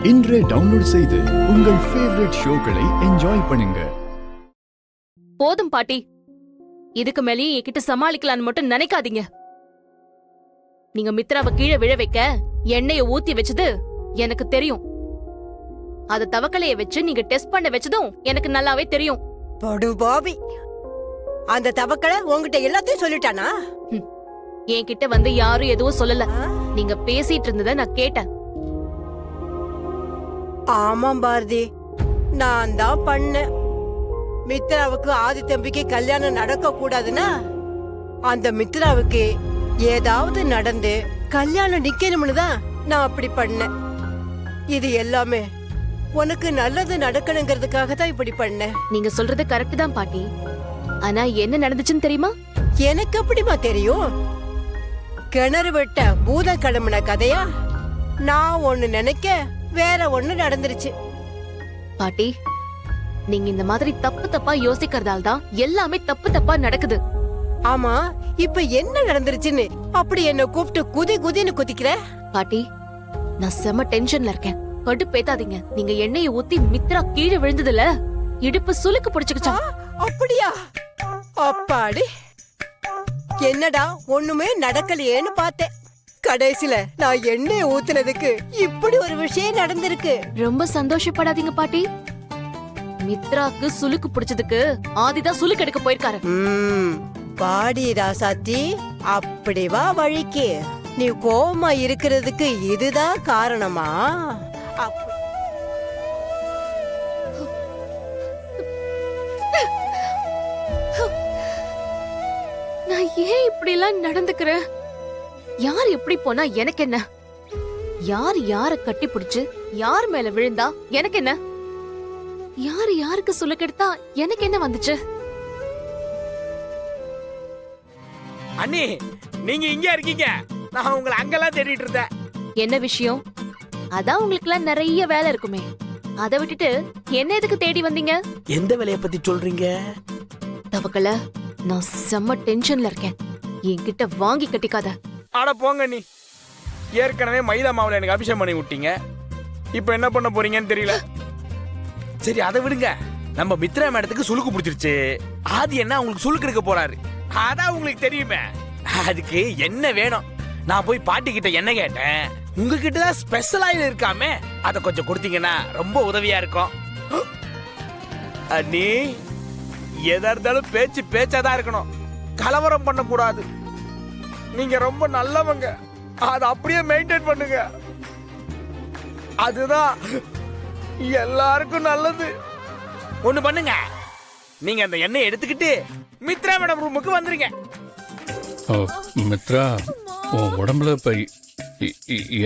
இன்றே டவுன்லோட் செய்து உங்கள் ஃபேவரட் ஷோக்களை என்ஜாய் பண்ணுங்க. போதும் பாட்டி, இதுக்கு மேலேயும் என்கிட்ட சமாளிக்கலான்னு மட்டும் நினைக்காதீங்க. நீங்க மித்ராவை கீழே விழ வைக்க எண்ணெய ஊத்தி வச்சது எனக்கு தெரியும். அத தவக்கலைய வச்சு நீங்க டெஸ்ட் பண்ண வச்சதும் எனக்கு நல்லாவே தெரியும். படு பாவி, அந்த தவக்கலை உங்ககிட்ட எல்லாத்தையும் சொல்லிட்டானா? என்கிட்ட வந்து யாரும் எதுவும் சொல்லல. நீங்க பேசிட்டு இருந்தத நான் கேட்டேன். ஆமாம் பாரதி, நான் தான் பண்ணேன். மித்ராவுக்கு ஆதி தம்பிக்கு கல்யாணம் நடக்க கூடாதுன்னா அந்த மித்ராவுக்கு ஏதாவது நடந்து கல்யாணம் நிக்கணும்னு தான் நான் அப்படி பண்ணேன். இது எல்லாமே உனக்கு நல்லது நடக்கணுங்கிறதுக்காக தான் இப்படி பண்ணேன். நீங்க சொல்றது கரெக்ட் தான் பாட்டி. ஆனா என்ன நடந்துச்சுன்னு தெரியுமா? எனக்கு அப்படிமா தெரியும்? கிணறு வெட்ட பூதம் கிளம்புன கதையா? நான் ஒண்ணு நினைக்க வேற ஒண்ணு நடந்துருச்சு. பாட்டி, நீங்க இந்த மாதிரி தப்பு தப்பா யோசிக்கிறதால தான் எல்லாமே தப்பு தப்பா நடக்குது. ஆமா, இப்ப என்ன நடந்துருச்சுன்னு அப்படி என்ன கூப்பிட்டு குதி குதின்னு குதிக்கிற? பாட்டி, நான் செம டென்ஷன்ல இருக்கேன். கடுப்பேத்தாதீங்க. நீங்க எண்ணெயை ஊத்தி மித்ரா கீழே விழுந்ததுல இடுப்பு சுளுக்கு பிடிச்சுக்கிச்சா? அப்படியா? அப்பாடி, என்னடா ஒண்ணுமே நடக்கலையேன்னு பார்த்தேன். கடைசில நான் எண்ணெய் ஊத்துனதுக்கு இப்படி ஒரு விஷயம் நடந்திருக்கு. ரொம்ப சந்தோஷப்படாதீங்க பாட்டி. மித்ராக்கு சுளுக்கு பிடிச்சதுக்கு ஆதிதான் சுளுக்கு எடுக்க போயிருக்காரு. பாடி ராசாத்தி, அப்படி வா வழிக்கு. நீ கோவமா இருக்கிறதுக்கு இதுதான் காரணமா? நான் ஏன் இப்படி எல்லாம் நடந்துக்கிறேன்? யார் எப்படி போனா எனக்கு என்ன? யார் யார கட்டி பிடிச்சு யார் மேல விழுந்தா எனக்கு என்ன? யார் யாருக்கு சுளுக்கெடுத்தா எனக்கு என்ன வந்துச்சு? அண்ணி, நீங்க இங்க இருக்கீங்க, நான் உங்களை அங்கெல்லாம் தேடிட்டு இருந்தேன். என்ன விஷயம்? அதான் உங்களுக்கு எல்லாம் நிறைய வேலை இருக்குமே, அதை விட்டுட்டு என்ன எதுக்கு தேடி வந்தீங்க? எந்த வேலைய பத்தி சொல்றீங்க? தவக்கல, நான் செம்ம டென்ஷன்ல இருக்கேன். என்கிட்ட வாங்கி கட்டிக்காத. ஆட போங்க நீ. ஏற்கனவே மைதா மாவுல எனக்கு அபிஷேகம் பண்ணி விட்டீங்க. இப்ப என்ன பண்ண போறீங்கன்னு தெரியல. சரி, அதை விடுங்க. நம்ம மித்ரா மேடத்துக்கு சுளுக்கு பிடிச்சிருச்சு. ஆதி என்ன உங்களுக்கு சுளுக்கு எடுக்க போறாரு, அதான் உங்களுக்கு தெரியுமே. அதுக்கு என்ன வேணும்? நான் போய் பாட்டி கிட்ட என்ன கேட்டேன். உங்ககிட்ட தான் ஸ்பெஷல் ஆயில் இருக்காமே, அதை கொஞ்சம் கொடுத்தீங்கன்னா ரொம்ப உதவியா இருக்கும். அண்ணி, எதா இருந்தாலும் பேச்சு பேச்சாதான் இருக்கணும், கலவரம் பண்ண கூடாது. நீங்க ரொம்ப நல்லவங்க, அதை அப்படியே மெயின்டைன் பண்ணுங்க. அதுதான் எல்லாருக்கும் நல்லது. ஒண்ணு பண்ணுங்க, நீங்க அந்த எண்ணெய் எடுத்துக்கிட்டு மித்ரா மேடம் ரூமுக்கு வந்துருங்க. மித்ரா, உன் உடம்புல இப்ப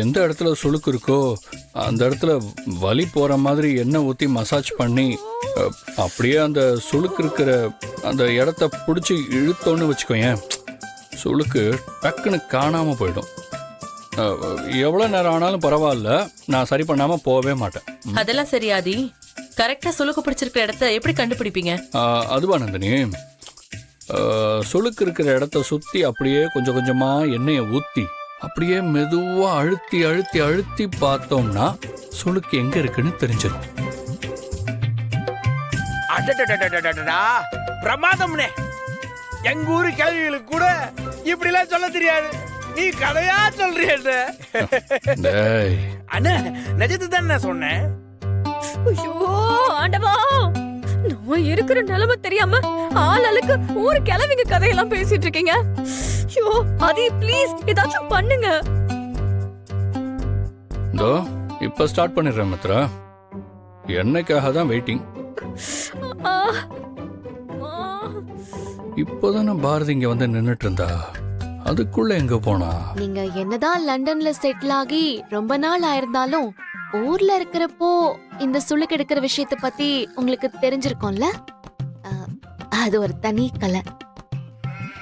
எந்த இடத்துல சுளுக்கு இருக்கோ அந்த இடத்துல வலி போற மாதிரி எண்ணெய் ஊற்றி மசாஜ் பண்ணி அப்படியே அந்த சுளுக்கு இருக்கிற அந்த இடத்த பிடிச்சி இழுத்தோன்னு வச்சுக்கோயேன், சுளுக்கு டக்குன்னு காணாம போயிடும். எவ்வளோ நேரம் ஆனாலும் பரவாயில்ல, நான் சரி பண்ணாம போகவே மாட்டேன். அதெல்லாம் சரியாதி. கரெக்டா சுளுக்கு பிடிச்சிருக்கிற இடத்த எப்படி கண்டுபிடிப்பீங்க? அதுவா நந்தினி, சுளுக்கு இருக்கிற இடத்த சுத்தி அப்படியே கொஞ்சம் கொஞ்சமா எண்ணெயை ஊத்தி அப்படியே மெதுவா அழுத்தி அழுத்தி அழுத்தி பார்த்தோம்னா சுளுக்கு எங்க இருக்குன்னு தெரிஞ்சிடும். பிரமாதம்னே, எங்க ஊரு கேள்விகளுக்கு கூட இப்படி எல்லாம் சொல்ல தெரியாது. நீ கதையா சொல்றிய அண்ணா, நிஜத்தை தான் சொன்னேன். ஐயோ ஆண்டவா, நான் இருக்கிற நிலைமை தெரியாம ஆளுக்கு ஊரு கிளவிங்க கதையெல்லாம் பேசிட்டு இருக்கீங்க. ஐயோ ஆதி, ப்ளீஸ் ஏதாச்சும் பண்ணுங்க. இதோ இப்ப ஸ்டார்ட் பண்ணிடுறேன் மித்ரா, என்னைக்காக தான் வெயிட்டிங். இப்போதானே பாரதி இங்க வந்து நின்னுட்டு இருந்தா, அதுக்குள்ள எங்க போனா? நீங்க என்னதான் லண்டன்ல செட்டில் ஆகி ரொம்ப நாள் ஆயிருந்தாலும் ஊர்ல இருக்கிறப்போ இந்த சுளுக்கு எடுக்கிற விஷயத்த பத்தி உங்களுக்கு தெரிஞ்சிருக்கும்ல. அது ஒரு தனி கலை.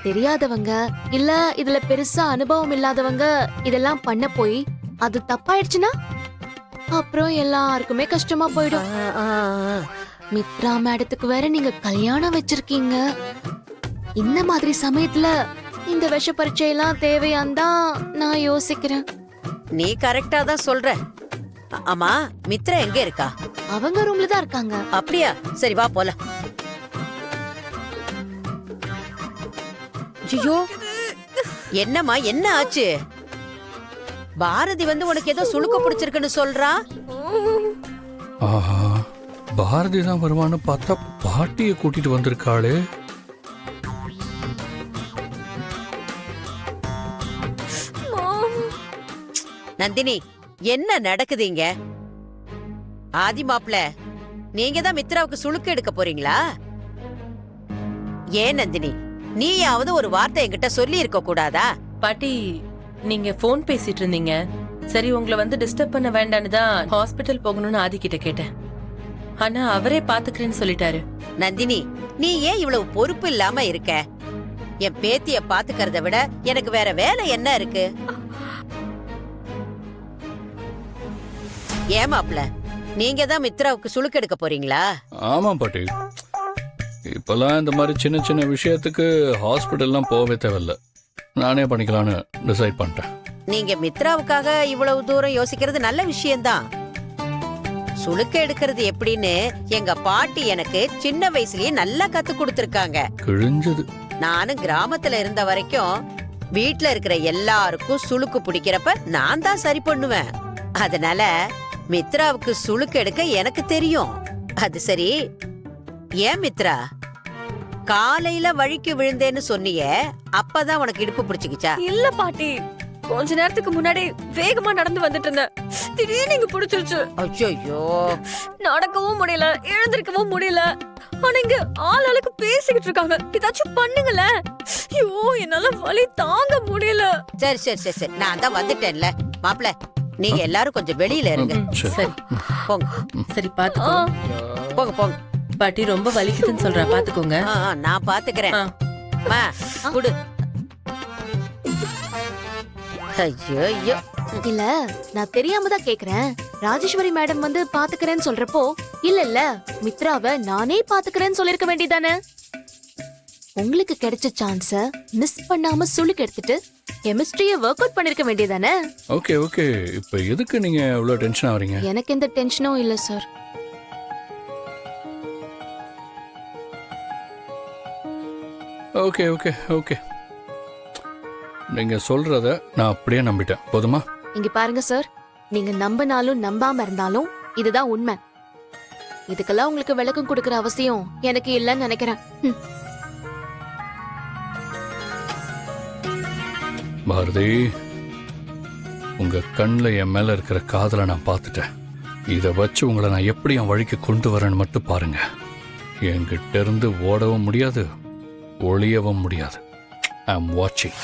தெரியாதவங்க இல்ல இதுல பெருசா அனுபவம் இல்லாதவங்க இதெல்லாம் பண்ண போய் அது தப்பாயிடுச்சுன்னா அப்புறம் எல்லாருக்குமே கஷ்டமா போயிடும். மித்ரா மேடத்துக்கு வேற நீங்க கல்யாணம் வச்சிருக்கீங்க. இந்த மாதிரி சமயத்துல இந்த விஷ பரீட்சையெல்லாம் தேவையான் தான் நான் யோசிக்கிறேன். நீ கரெக்டா தான் சொல்ற. ஆமா மித்ரா எங்க இருக்கா? அவங்க ரூம்ல தான் இருக்காங்க. அப்படியா? சரி வா போலாம். ஐயோ என்னம்மா, என்ன ஆச்சு? பாரதி வந்து உனக்கு ஏதோ சுளுக்கு பிடிச்சிருக்குன்னு சொல்றா. ஆஹா, பாரதி தான் வருவான்னு பார்த்தா பாட்டியை கூட்டிட்டு வந்திருக்காளே. நந்தினி, என்ன நடக்குதுங்க? ஆதி மாப்ள, நீங்க தான் மித்ராவுக்கு சுளுக்கு எடுக்க போறீங்களா? ஏன் நந்தினி, நீயாவது ஒரு வார்த்தை என்கிட்ட சொல்லி இருக்க கூடாதா? பாட்டி, நீங்க போன் பேசிட்டு இருந்தீங்க. சரி, உங்களை வந்து டிஸ்டர்ப் பண்ண வேண்டான்னு தான் ஹாஸ்பிட்டல் போகணும்னு ஆதி கிட்ட கேட்டேன். ஆனா அவரே பாத்துக்கிறேன்னு சொல்லிட்டாரு. நந்தினி, நீ ஏன் இவ்வளவு பொறுப்பு இல்லாம இருக்க? என் பேத்திய பாத்துக்கறத விட எனக்கு வேற வேலை என்ன இருக்கு? ஏன் மாப்ள, நீங்க தான் மித்ராவுக்கு சுளுக்கு எடுக்க போறீங்களா? ஆமா பாட்டி, இப்பெல்லாம் இந்த மாதிரி சின்ன சின்ன விஷயத்துக்கு ஹாஸ்பிட்டல்லாம் போகவே தேவையில்ல. நானே பண்ணிக்கலான்னு டிசைட் பண்ணிட்டேன். நீங்க மித்ராவுக்காக இவ்வளவு தூரம் யோசிக்கிறது நல்ல விஷயம்தான். சுளுக்கு எடுக்கிறது எப்படின்னு எங்க பாட்டி எனக்கு சின்ன வயசுலயே நல்லா கத்து கொடுத்திருக்காங்க. கிழிஞ்சது. நானும் கிராமத்துல இருந்த வரைக்கும் வீட்ல இருக்கிற எல்லாருக்கும் சுளுக்கு பிடிக்கிறப்ப நான் தான் சரி பண்ணுவேன். அதனால மித்ராவுக்கு சுளுக்கு எடுக்க எனக்கு தெரியும். அது சரி, ஏன் மித்ரா காலையில வழிக்கு விழுந்தேன்னு சொன்னியே, அப்பதான் உனக்கு இடுப்பு பிடிச்சுக்கிச்சா? இல்ல பாட்டி, கொஞ்ச நேரத்துக்கு முன்னாடி வேகமா நடந்து வந்துட்டு இருந்தேன். திடீர்னு இங்க பிடிச்சிருச்சு. ஐயோ, நடக்கவும் முடியல, எழுந்திருக்கவும் முடியல. ஆனா இங்க ஆளுக்கு பேசிக்கிட்டு இருக்காங்க. ஏதாச்சும் பண்ணுங்களேன். ஐயோ, என்னால வலி தாங்க முடியல. சரி சரி சரி சரி, நான் தான் வந்துட்டேன்ல. மாப்பிள, நீங்க எல்லாரும் கொஞ்சம் வெளியில இருங்க. சரி போங்க சரி, பாத்துக்கோ. போங்க போங்க. பாட்டி ரொம்ப வலிக்குதுன்னு சொல்றா, பாத்துக்கோங்க. நான் பாத்துக்கிறேன். ஆ. மா, குடு. ஐயோ ஐயோ. இல்ல, நான் தெரியாம தான் கேக்குறேன். ராஜேஸ்வரி மேடம் வந்து பாத்துக்கிறேன்னு சொல்றப்போ இல்ல மித்ராவை நானே பாத்துக்கிறேன்னு சொல்லிருக்க வேண்டியதானே? உங்களுக்கு கிடைச்ச சான்ஸ மிஸ் பண்ணாம சுளுக்கு எடுத்துட்டு கெமிஸ்ட்ரிய ஒர்க் அவுட் பண்ணிருக்க வேண்டியதானே? ஓகே ஓகே, இப்போ எதுக்கு நீங்க இவ்வளவு டென்ஷன் ஆவறீங்க? எனக்கு எந்த டென்ஷனும் இல்ல சார். ஓகே ஓகே ஓகே, நீங்க சொல்றத நான் அப்படியே நம்பிட்டேன். போதுமா? இங்க பாருங்க சார், நீங்க நம்பினாலும் நம்பாம இருந்தாலும் இதுதான் உண்மை. இதுக்கெல்லாம் உங்களுக்கு விளக்கம் கொடுக்கற அவசியம் எனக்கு இல்லைன்னு நினைக்கிறேன். பாரதி, உங்க கண்ணுல என் மேல இருக்கிற காதலை நான் பார்த்துட்டேன். இதை வச்சு உங்களை நான் எப்படி என் வழிக்கு கொண்டு வரேன்னு மட்டும் பாருங்க. என்கிட்ட இருந்து ஓடவும் முடியாது, ஒளியவும் முடியாது. ஐ அம் வாட்சிங்.